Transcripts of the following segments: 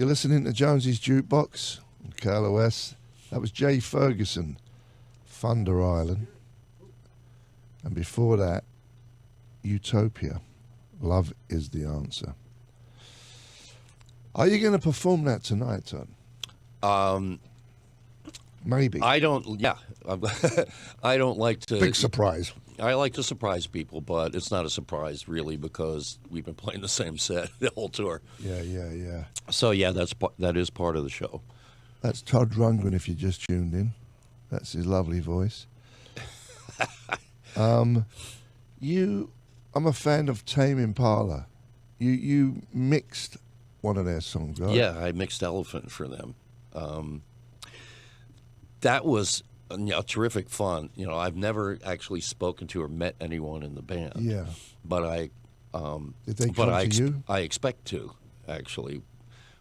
You're listening to Jonesy's Jukebox on KLOS. That was Jay Ferguson, Thunder Island. And before that, Utopia, Love is the Answer. Are you going to perform that tonight, Todd? Maybe. I don't like to... Big surprise. I like to surprise people, but it's not a surprise, really, because we've been playing the same set the whole tour. Yeah. So, yeah, that is part of the show. That's Todd Rundgren, if you just tuned in. That's his lovely voice. I'm a fan of Tame Impala. You mixed one of their songs, right? Yeah, I mixed Elephant for them. That was terrific fun. I've never actually spoken to or met anyone in the band. Yeah. But I Did they come to you? I expect to, actually.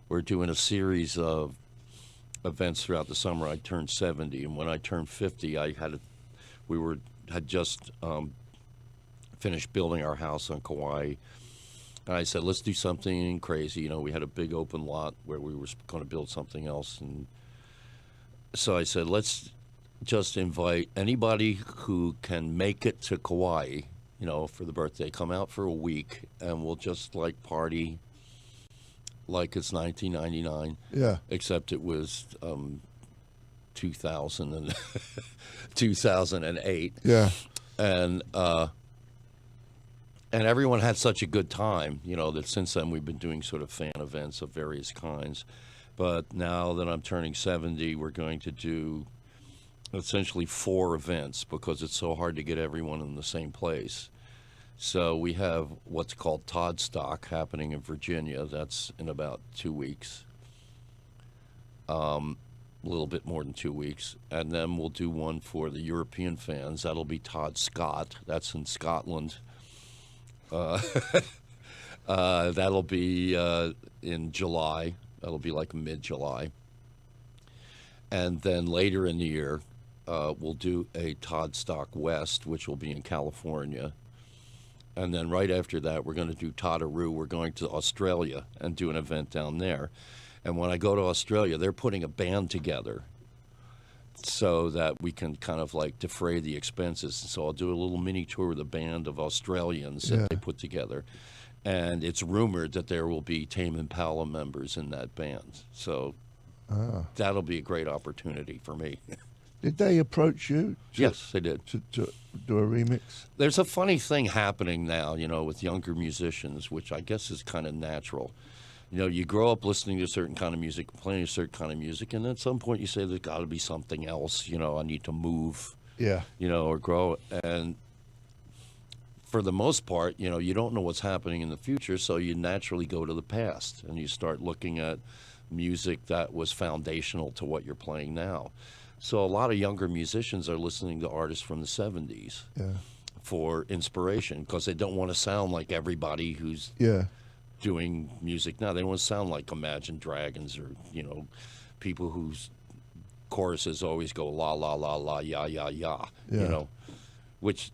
We're doing a series of events throughout the summer. I turned 70, and when I turned 50, had just finished building our house on Kauai. And I said, let's do something crazy. We had a big open lot where we were going to build something else. And so I said, let's just invite anybody who can make it to Kauai, for the birthday. Come out for a week, and we'll just, party like it's 1999. Yeah. Except it was 2008. Yeah. And everyone had such a good time, that since then we've been doing sort of fan events of various kinds. But now that I'm turning 70, we're going to do essentially 4 events because it's so hard to get everyone in the same place. So we have what's called Todd Stock happening in Virginia. That's in about 2 weeks, a little bit more than 2 weeks. And then we'll do one for the European fans. That'll be Todd Scott. That's in Scotland. That'll be in July. That'll be like mid-July. And then later in the year, we'll do a Todd Stock West, which will be in California. And then right after that, we're going to do Toddaroo. We're going to Australia and do an event down there. And when I go to Australia, they're putting a band together so that we can kind of defray the expenses. So I'll do a little mini tour with a band of Australians that they put together. And it's rumored that there will be Tame Impala members in that band. So that'll be a great opportunity for me. Did they approach you? Yes, they did. To do a remix? There's a funny thing happening now, with younger musicians, which I guess is kind of natural. You grow up listening to a certain kind of music, playing a certain kind of music, and at some point you say there's got to be something else. I need to move. Yeah. Or grow. And for the most part, you don't know what's happening in the future, so you naturally go to the past and you start looking at music that was foundational to what you're playing now. So a lot of younger musicians are listening to artists from the 70s for inspiration because they don't want to sound like everybody who's doing music now. They don't want to sound like Imagine Dragons or, people whose choruses always go la, la, la, la, ya, ya, ya, which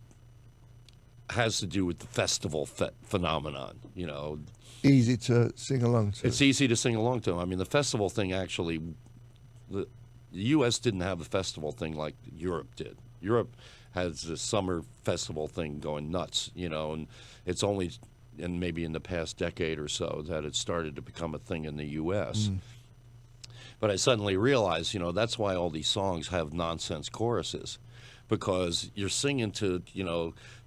has to do with the festival phenomenon, Easy to sing along to. It's easy to sing along to. I mean, the festival thing actually, the U.S. didn't have the festival thing like Europe did. Europe has the summer festival thing going nuts, and it's only maybe in the past decade or so that it started to become a thing in the U.S. But I suddenly realized, that's why all these songs have nonsense choruses, because you're singing to,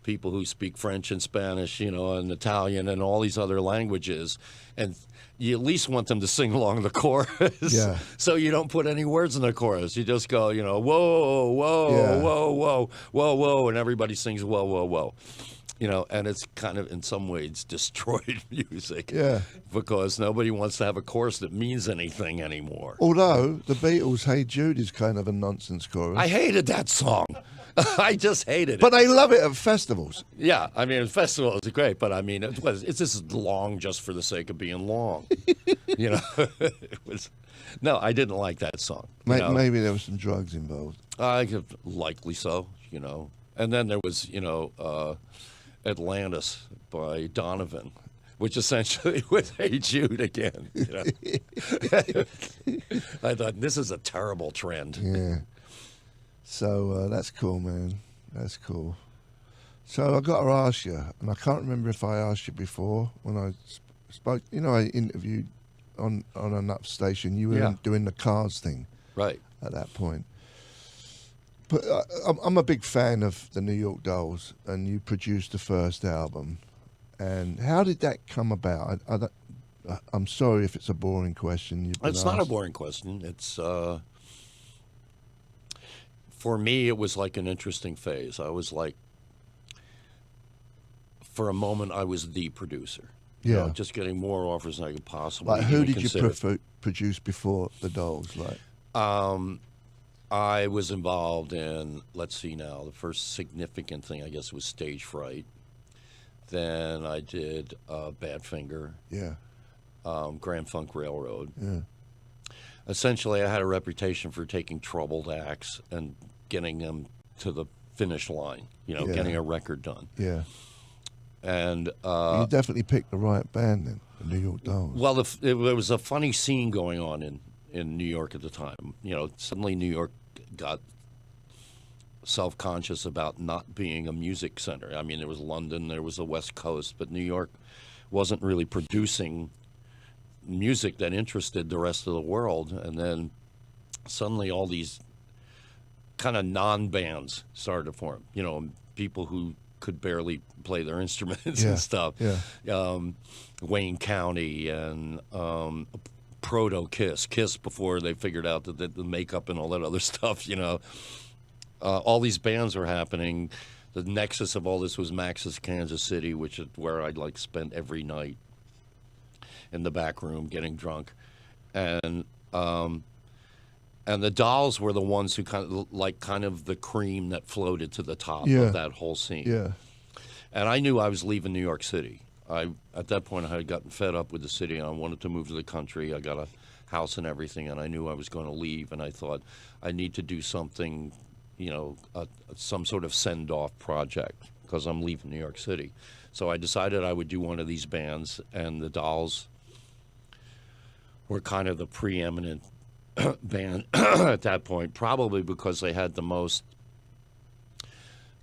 people who speak French and Spanish, and Italian and all these other languages, and you at least want them to sing along the chorus. Yeah. So you don't put any words in the chorus. You just go, whoa, whoa, whoa, whoa, whoa, whoa, and everybody sings whoa, whoa, whoa. And it's kind of, in some ways, destroyed music. Yeah. Because nobody wants to have a chorus that means anything anymore. Although, the Beatles' Hey Jude is kind of a nonsense chorus. I hated that song. I just hated it. But they love it at festivals. Yeah, I mean, festivals are great, but I mean, it's just long just for the sake of being long. It was. No, I didn't like that song. Maybe there was some drugs involved. Likely so, And then there was, Atlantis by Donovan, which essentially was "Hey Jude" again. You know? I thought this is a terrible trend. Yeah. So that's cool, man. That's cool. So I got to ask you, and I can't remember if I asked you before when I spoke. You know, I interviewed on another station. You were doing the Cars thing, Right. at that point. But I'm a big fan of the New York Dolls, and you produced the first album. And how did that come about? I'm sorry if it's a boring question. It's not a boring question. It's for me, it was like an interesting phase. I was like, for a moment, I was the producer. You know, just getting more offers than I could possibly. Like, who did consider. you produce before the Dolls? Like, I was involved in, let's see now, the first significant thing, I guess, was Stage Fright. Then I did Badfinger, Grand Funk Railroad. Yeah. Essentially, I had a reputation for taking troubled acts and getting them to the finish line, you know, getting a record done. Yeah. And you definitely picked the right band then, the New York Dolls. Well, there was a funny scene going on in New York at the time. You know, suddenly New York got self-conscious about not being a music center. I mean, there was London, there was the West Coast, but New York wasn't really producing music that interested the rest of the world. And then suddenly all these kind of non-bands started to form, you know, people who could barely play their instruments and stuff. Yeah. Wayne County and Proto-Kiss, Kiss before they figured out that the makeup and all that other stuff, you know. All these bands were happening. The nexus of all this was Max's Kansas City, which is where I'd like spend every night in the back room getting drunk. And the Dolls were the ones who kind of the cream that floated to the top of that whole scene. Yeah. And I knew I was leaving New York City. At that point, I had gotten fed up with the city, and I wanted to move to the country. I got a house and everything, and I knew I was going to leave. And I thought, I need to do something, you know, some sort of send-off project because I'm leaving New York City. So I decided I would do one of these bands, and the Dolls were kind of the preeminent band at that point, probably because they had the most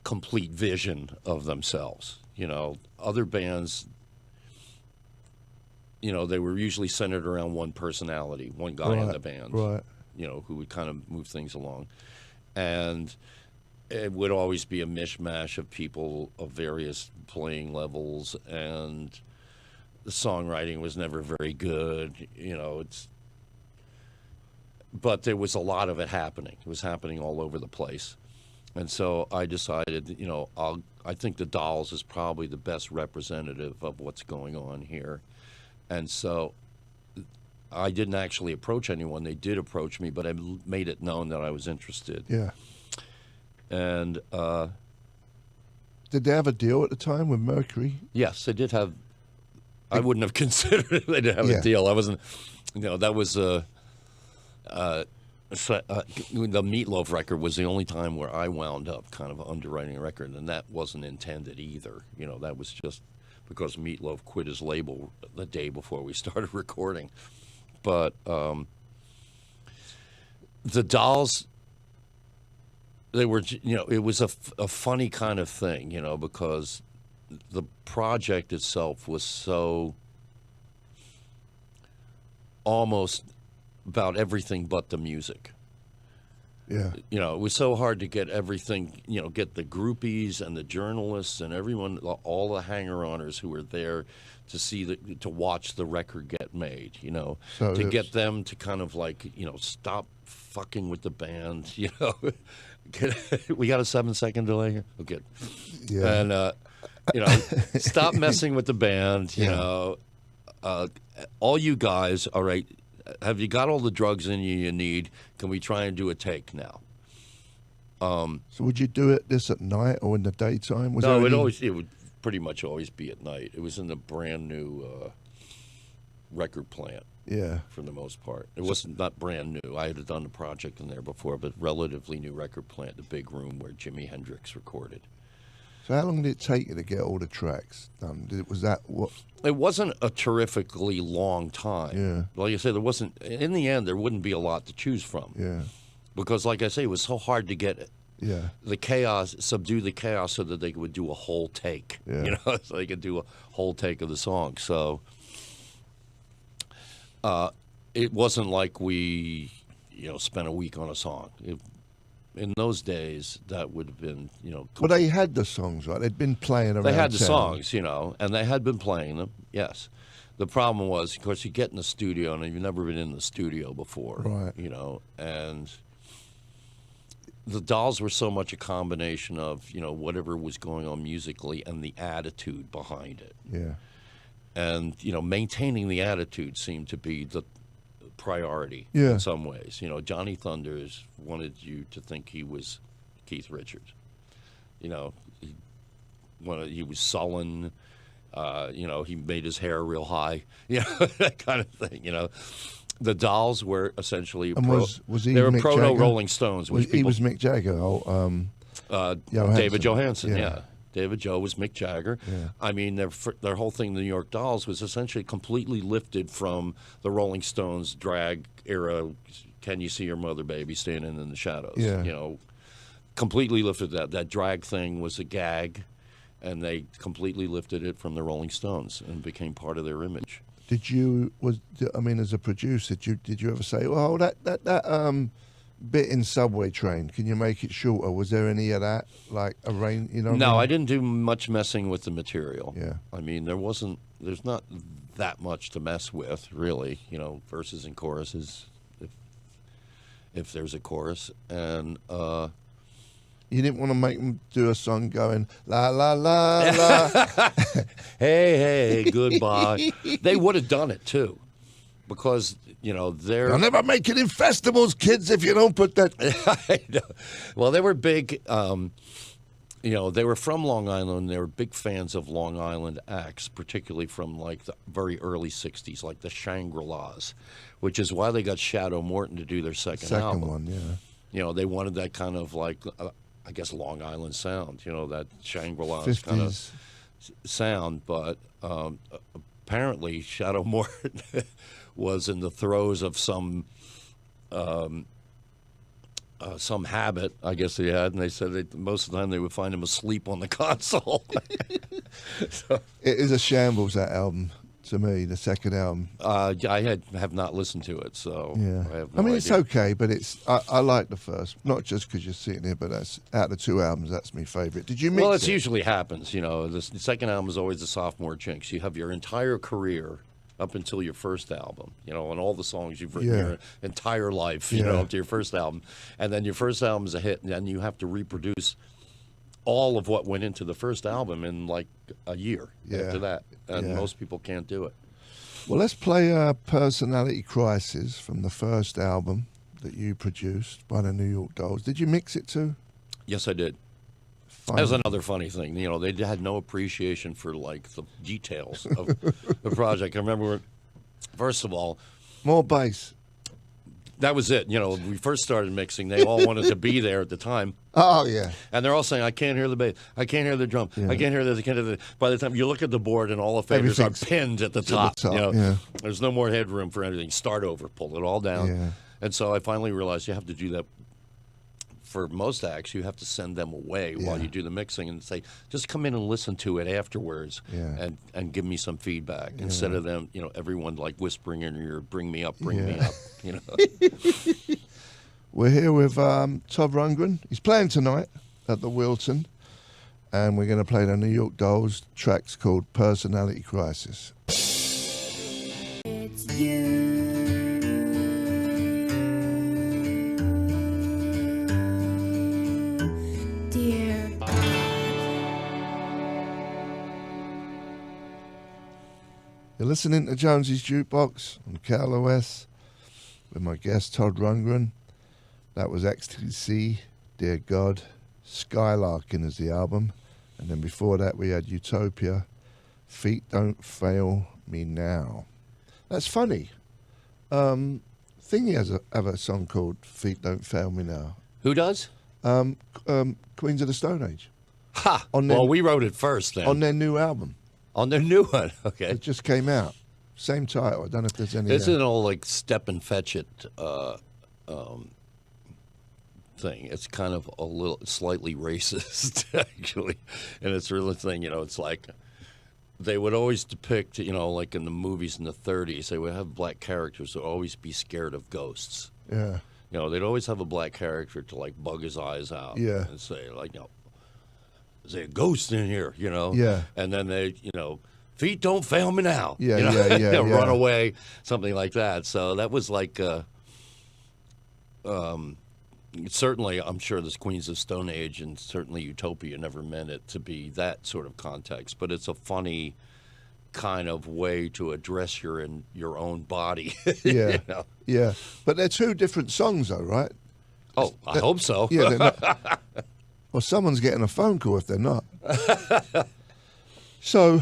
complete vision of themselves. You know, other bands, you know, they were usually centered around one personality, one guy in the band, you know, who would kind of move things along. And it would always be a mishmash of people of various playing levels, and the songwriting was never very good, you know, but there was a lot of it happening. It was happening all over the place. And so I decided, you know, I think the Dolls is probably the best representative of what's going on here. And so I didn't actually approach anyone. They did approach me, but I made it known that I was interested. Yeah. And did they have a deal at the time with Mercury? Yes, they did have. I wouldn't have considered it. They didn't have a deal. I wasn't, you know, that was the Meatloaf record was the only time where I wound up kind of underwriting a record, and that wasn't intended either. You know, that was just because Meatloaf quit his label the day before we started recording. But the Dolls, they were, you know, it was a funny kind of thing, you know, because the project itself was so almost about everything but the music. Yeah. You know, it was so hard to get everything, you know, get the groupies and the journalists and everyone, all the hanger-oners who were there to see to watch the record get made, you know, so to get them to kind of like, you know, stop fucking with the band, you know. We got a 7-second delay here? Oh, good. Yeah. And, you know, stop messing with the band, you know. All you guys, all right, have you got all the drugs in you need? Can we try and do a take now? So would you do this at night or in the daytime? No, it would pretty much always be at night. It was in the brand new record plant. Yeah. For the most part. It wasn't not brand new. I had done the project in there before, but relatively new record plant, the big room where Jimi Hendrix recorded. So how long did it take you to get all the tracks done? Was that what? It wasn't a terrifically long time. Yeah. Like I said, there wasn't. In the end, there wouldn't be a lot to choose from. Yeah. Because, like I say, it was so hard to get Yeah. the chaos, subdue the chaos, so that they would do a whole take. Yeah. You know, so they could do a whole take of the song. So it wasn't like we, spent a week on a song. In those days, that would have been, Well, they had the songs, right? They'd been playing around. They had the town. songs, and they had been playing them, yes. The problem was, of course, you get in the studio, and you've never been in the studio before, Right. And the Dolls were so much a combination of, whatever was going on musically and the attitude behind it. Yeah. And, maintaining the attitude seemed to be the priority Yeah. in some ways. Johnny Thunders wanted you to think he was Keith Richards. He was sullen. He made his hair real high. That kind of thing. The Dolls were essentially And was he they were Mick proto Jagger? Rolling Stones. He was Mick Jagger. David Johansen. Yeah. Yeah. David Joe was Mick Jagger. Yeah. I mean, their whole thing, the New York Dolls, was essentially completely lifted from the Rolling Stones drag era. Can you see your mother, baby, standing in the shadows? Yeah. Completely lifted that. That drag thing was a gag, and they completely lifted it from the Rolling Stones and became part of their image. As a producer, did you ever say, "Oh, that bit in Subway Train, can you make it shorter"? Was there any of that, like a rain? No, I didn't do much messing with the material. Yeah. I mean, there's not that much to mess with, really. Verses and choruses, if there's a chorus, and. You didn't want to make them do a song going la la la la. hey, goodbye. They would have done it too, because they're. You'll never make it in festivals, kids, if you don't put that. I know. Well, they were big. They were from Long Island. They were big fans of Long Island acts, particularly from like the very early '60s, like the Shangri-Las, which is why they got Shadow Morton to do their second album. One, yeah. They wanted that kind of like. I guess Long Island sound, that Shangri-La's kind of sound, but apparently Shadow Morton was in the throes of some habit, I guess he had, and they said most of the time they would find him asleep on the console. So, it is a shambles, that album, to me, the second album. I have not listened to it, so yeah. I have no idea. It's okay, but I like the first, not just because you're sitting here, but that's out of the two albums, that's my favourite. Did you mix it? Well, it usually happens, the second album is always the sophomore jinx. You have your entire career up until your first album, and all the songs you've written your entire life, up to your first album. And then your first album is a hit, and then you have to reproduce all of what went into the first album in like a year after that. And most people can't do it. Well, let's play Personality Crisis from the first album that you produced by the New York Dolls. Did you mix it too? Yes, I did. That was another funny thing. They had no appreciation for like the details of the project. I remember, first of all, more bass. That was it. We first started mixing. They all wanted to be there at the time. Oh, yeah. And they're all saying, I can't hear the bass. I can't hear the drum. Yeah. I can't hear this. I can't hear the... By the time you look at the board and all the faders are pinned at the top. There's no more headroom for anything. Start over. Pull it all down. Yeah. And so I finally realized you have to do that. For most acts, you have to send them away while you do the mixing and say, just come in and listen to it afterwards and give me some feedback instead of them, everyone like whispering in your ear, bring me up. We're here with Todd Rundgren. He's playing tonight at the Wilton, and we're going to play the New York Dolls tracks called Personality Crisis. It's you. You're listening to Jonesy's Jukebox on KLOS with my guest Todd Rundgren. That was XTC, Dear God. Skylarking is the album. And then before that we had Utopia, Feet Don't Fail Me Now. That's funny. Thingy has a song called Feet Don't Fail Me Now. Who does? Queens of the Stone Age. Ha! On their, Well, we wrote it first then. on their new album. On their new one, okay. It just came out. Same title. I don't know if there's any. It's an old like Step and Fetch It thing. It's kind of a little slightly racist actually, and it's really thing. It's like they would always depict, like in the movies in the 30s, they would have black characters who would always be scared of ghosts. Yeah. They'd always have a black character to like bug his eyes out. Yeah. And say like, is there a ghost in here? Yeah. And then they, feet don't fail me now. Yeah, yeah. yeah. Run away, something like that. So that was like, certainly, I'm sure this Queens of Stone Age and certainly Utopia never meant it to be that sort of context. But it's a funny kind of way to address your own body. Yeah. Yeah. But they're two different songs, though, right? Oh, I hope so. Yeah. They're not. Well, someone's getting a phone call if they're not. So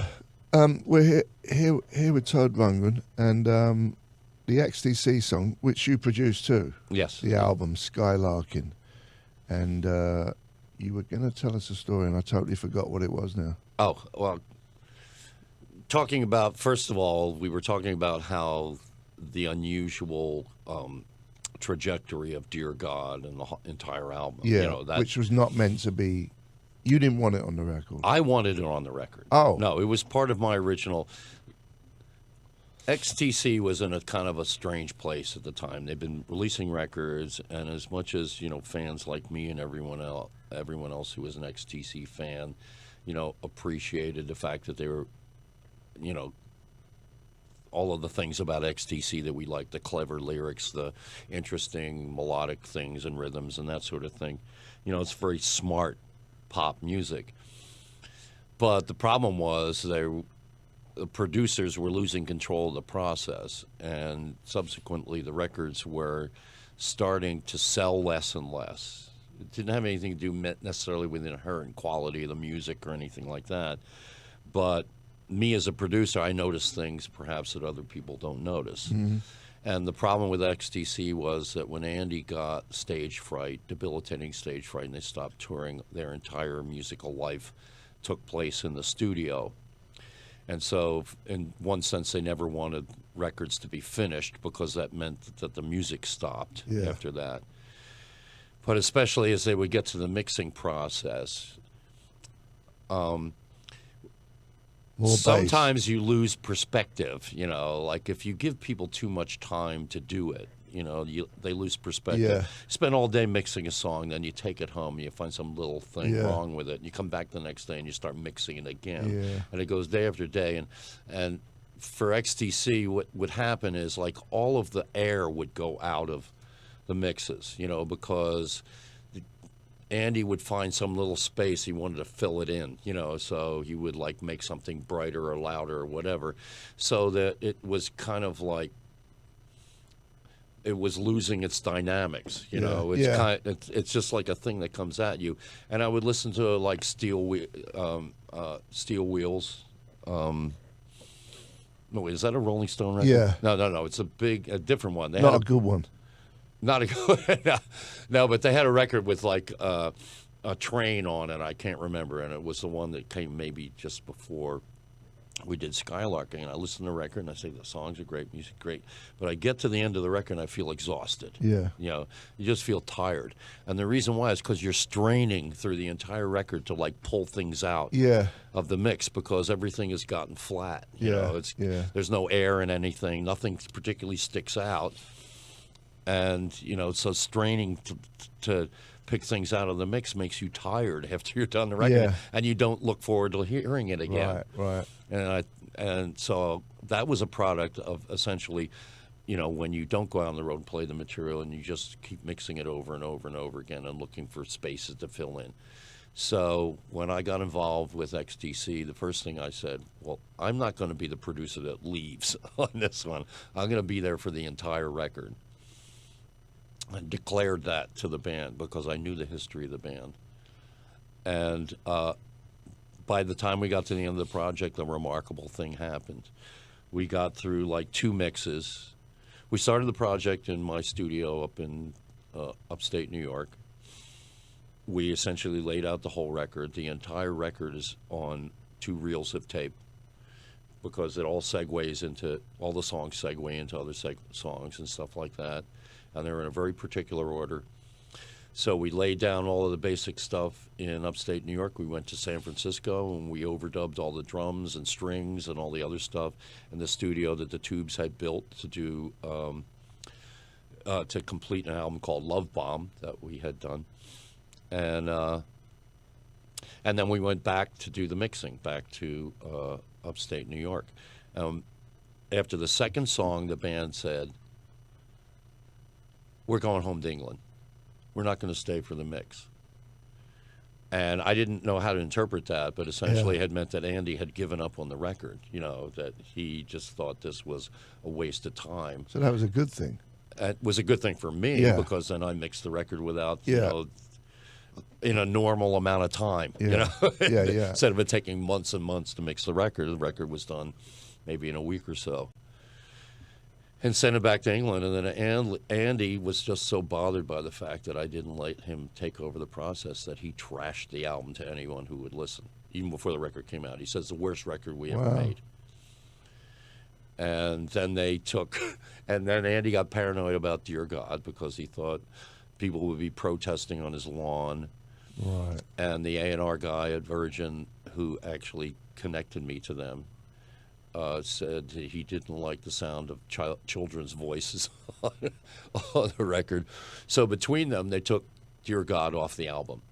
we're here with Todd Rundgren and the XTC song, which you produced too. Yes. The album Skylarking, and you were going to tell us a story, and I totally forgot what it was now. Oh, well, first of all, we were talking about how the unusual trajectory of Dear God and the entire album. Yeah, which was not meant to be. You didn't want it on the record. I wanted it on the record. Oh. No, it was part of my original. XTC was in a kind of a strange place at the time. They'd been releasing records, and as much as fans like me and everyone else who was an XTC fan, appreciated the fact that they were, all of the things about XTC that we liked, the clever lyrics, the interesting melodic things and rhythms and that sort of thing. It's very smart pop music. But the problem was the producers were losing control of the process, and subsequently the records were starting to sell less and less. It didn't have anything to do necessarily with the inherent quality of the music or anything like that. But me as a producer, I noticed things perhaps that other people don't notice. Mm-hmm. And the problem with XTC was that when Andy got stage fright, debilitating stage fright, and they stopped touring, their entire musical life took place in the studio. And so, in one sense, they never wanted records to be finished because that meant that the music stopped after that. But especially as they would get to the mixing process, sometimes you lose perspective. Like if you give people too much time to do it, they lose perspective. Yeah. Spend all day mixing a song, then you take it home, and you find some little thing wrong with it, and you come back the next day and you start mixing it again, and it goes day after day. And for XTC, what would happen is like all of the air would go out of the mixes, because Andy would find some little space he wanted to fill it in, so he would like make something brighter or louder or whatever, so that it was kind of like it was losing its dynamics, It's just like a thing that comes at you. And I would listen to like Steel Wheels. No, wait, is that a Rolling Stone record? Yeah. No. It's a different one. Not a good one. Not a good no, but they had a record with like a train on it. I can't remember, and it was the one that came maybe just before we did Skylarking. And I listened to the record and I say the songs are great, music great, but I get to the end of the record and I feel exhausted. Yeah, you just feel tired, and the reason why is because you're straining through the entire record to like pull things out of the mix because everything has gotten flat. There's no air in anything, nothing particularly sticks out. And, so straining to pick things out of the mix makes you tired after you're done the record, and you don't look forward to hearing it again. Right. And so that was a product of essentially, when you don't go out on the road and play the material and you just keep mixing it over and over and over again and looking for spaces to fill in. So when I got involved with XTC, the first thing I said, well, I'm not going to be the producer that leaves on this one. I'm going to be there for the entire record. And declared that to the band because I knew the history of the band. And by the time we got to the end of the project, a remarkable thing happened. We got through like 2 mixes. We started the project in my studio up in upstate New York. we essentially laid out the whole record. The entire record is on 2 reels of tape because it all segues into, all the songs segue into other songs and stuff like that. And they're in a very particular order. So we laid down all of the basic stuff in upstate New York. We went to San Francisco and we overdubbed all the drums and strings and all the other stuff in the studio that the Tubes had built to do to complete an album called Love Bomb that we had done. And then we went back to do the mixing back to upstate New York. After the second song, the band said, "We're going home to England. We're not going to stay for the mix." And I didn't know how to interpret that, but essentially it had meant that Andy had given up on the record, that he just thought this was a waste of time. So that was a good thing. It was a good thing for me because then I mixed the record without, in a normal amount of time, Instead of it taking months and months to mix the record was done maybe in a week or so. And sent it back to England. And then Andy was just so bothered by the fact that I didn't let him take over the process that he trashed the album to anyone who would listen, even before the record came out. He says the worst record we ever made. And then and then Andy got paranoid about Dear God because he thought people would be protesting on his lawn. Right. And the A&R guy at Virgin, who actually connected me to them, said he didn't like the sound of children's voices on the record. So between them, they took Dear God off the album.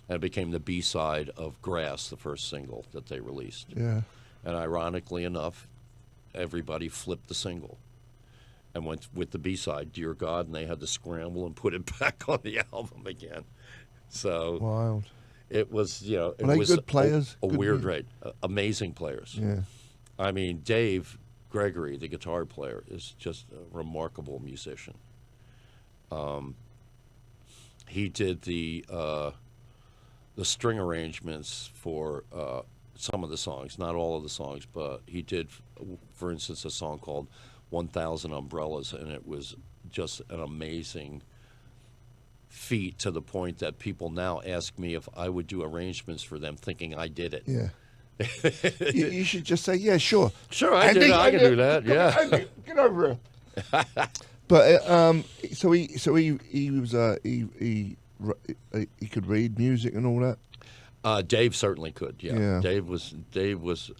And it became the B-side of Grass, the first single that they released. Yeah. And ironically enough, everybody flipped the single and went with the B-side, Dear God, and they had to scramble and put it back on the album again. So wild. It was, it Were they was good players? a weird rate. Amazing players. Yeah. I mean, Dave Gregory, the guitar player, is just a remarkable musician. He did the string arrangements for some of the songs, not all of the songs, but he did, for instance, a song called 1,000 Umbrellas, and it was just an amazing feat to the point that people now ask me if I would do arrangements for them thinking I did it. Yeah. you should just say, yeah, sure. Sure, I can do that. Yeah. Andy, get over here. But so he was he could read music and all that. Dave certainly could. Yeah. Dave was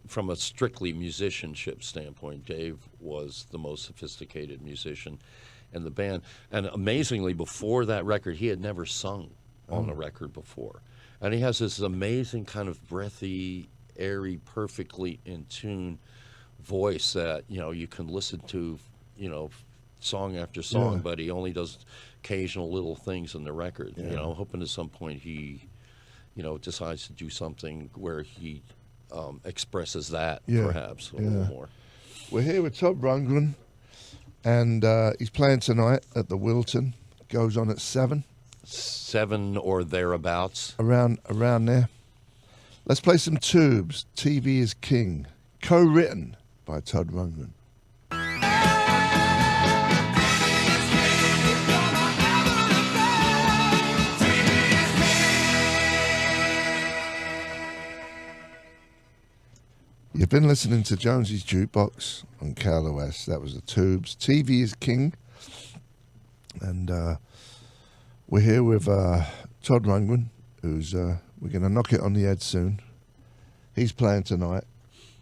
from a strictly musicianship standpoint. Dave was the most sophisticated musician in the band, and amazingly, before that record, he had never sung on a record before. And he has this amazing kind of breathy, airy, perfectly in tune voice that, you can listen to, song after song, but he only does occasional little things in the record, hoping at some point he, decides to do something where he expresses that perhaps a little more. We're here with Todd Rundgren, and he's playing tonight at the Wilton. Goes on at 7. 7 or thereabouts. Around there. Let's play some Tubes. TV is King. Co-written by Todd Rundgren. You've been listening to Jonesy's Jukebox on KLOS. That was the Tubes. TV is King. And we're here with Todd Rundgren, who's we're going to knock it on the head soon. He's playing tonight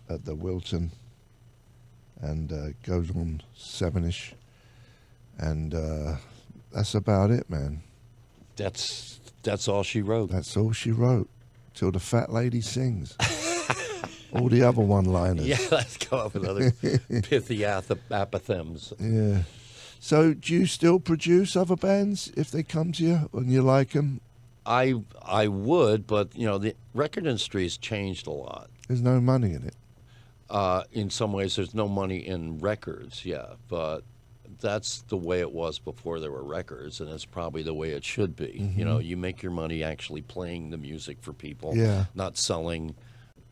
at the Wilton, and goes on 7-ish, and that's about it, man. That's all she wrote. That's all she wrote. Till the fat lady sings. All the other one-liners. Yeah, let's come up with other pithy apothegms. Yeah. So do you still produce other bands if they come to you and you like them? I would, but, the record industry has changed a lot. There's no money in it. In some ways, there's no money in records, but that's the way it was before there were records, and it's probably the way it should be. Mm-hmm. You make your money actually playing the music for people, not selling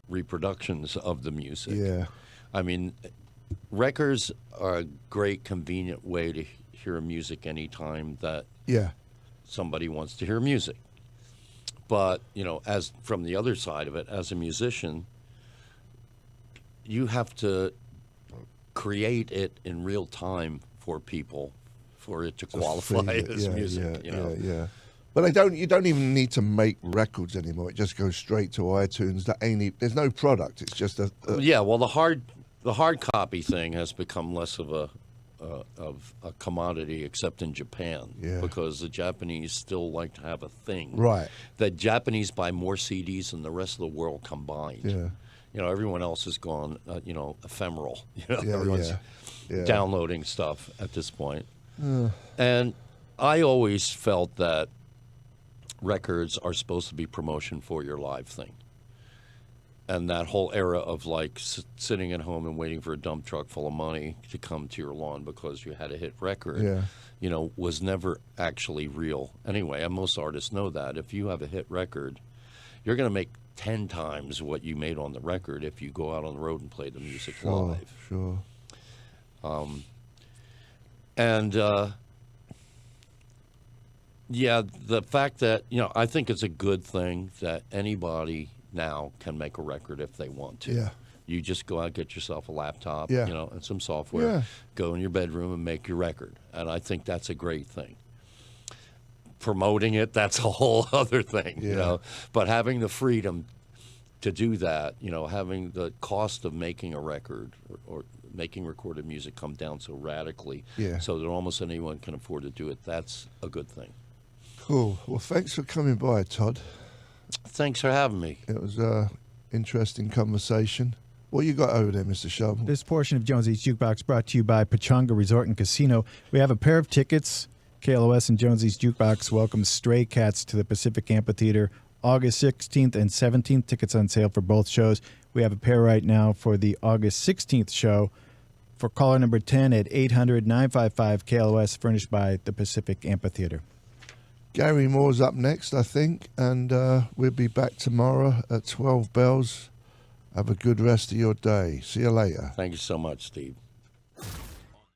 reproductions of the music. Yeah. I mean, records are a great, convenient way to hear music anytime that somebody wants to hear music. But, as from the other side of it, as a musician, you have to create it in real time for people for it to qualify as music. Yeah. But you don't even need to make records anymore. It just goes straight to iTunes. There's no product. It's just a yeah. Well, the hard copy thing has become less of a commodity, except in Japan, because the Japanese still like to have a thing. Right. The Japanese buy more CDs than the rest of the world combined. Yeah. Everyone else has gone, ephemeral. Yeah, Everyone's downloading stuff at this point. And I always felt that records are supposed to be promotion for your live thing. And that whole era of like sitting at home and waiting for a dump truck full of money to come to your lawn because you had a hit record, was never actually real. Anyway, and most artists know that. If you have a hit record, you're going to make 10 times what you made on the record if you go out on the road and play the music live. Sure. The fact that, I think it's a good thing that anybody now can make a record if they want to. Yeah. You just go out, get yourself a laptop, Yeah. And some software, go in your bedroom and make your record. And I think that's a great thing. Promoting it, that's a whole other thing, But having the freedom to do that, having the cost of making a record or making recorded music come down so radically so that almost anyone can afford to do it, that's a good thing. Cool. Well, thanks for coming by, Todd. Thanks for having me. It was an interesting conversation. What you got over there, Mr. Shovel? This portion of Jonesy's Jukebox brought to you by Pechanga Resort and Casino. We have a pair of tickets. KLOS and Jonesy's Jukebox welcomes Stray Cats to the Pacific Amphitheater August 16th and 17th. Tickets on sale for both shows. We have a pair right now for the August 16th show. For caller number 10 at 800-955-KLOS, furnished by the Pacific Amphitheater. Gary Moore's up next, I think, and we'll be back tomorrow at 12 bells. Have a good rest of your day. See you later. Thank you so much, Steve.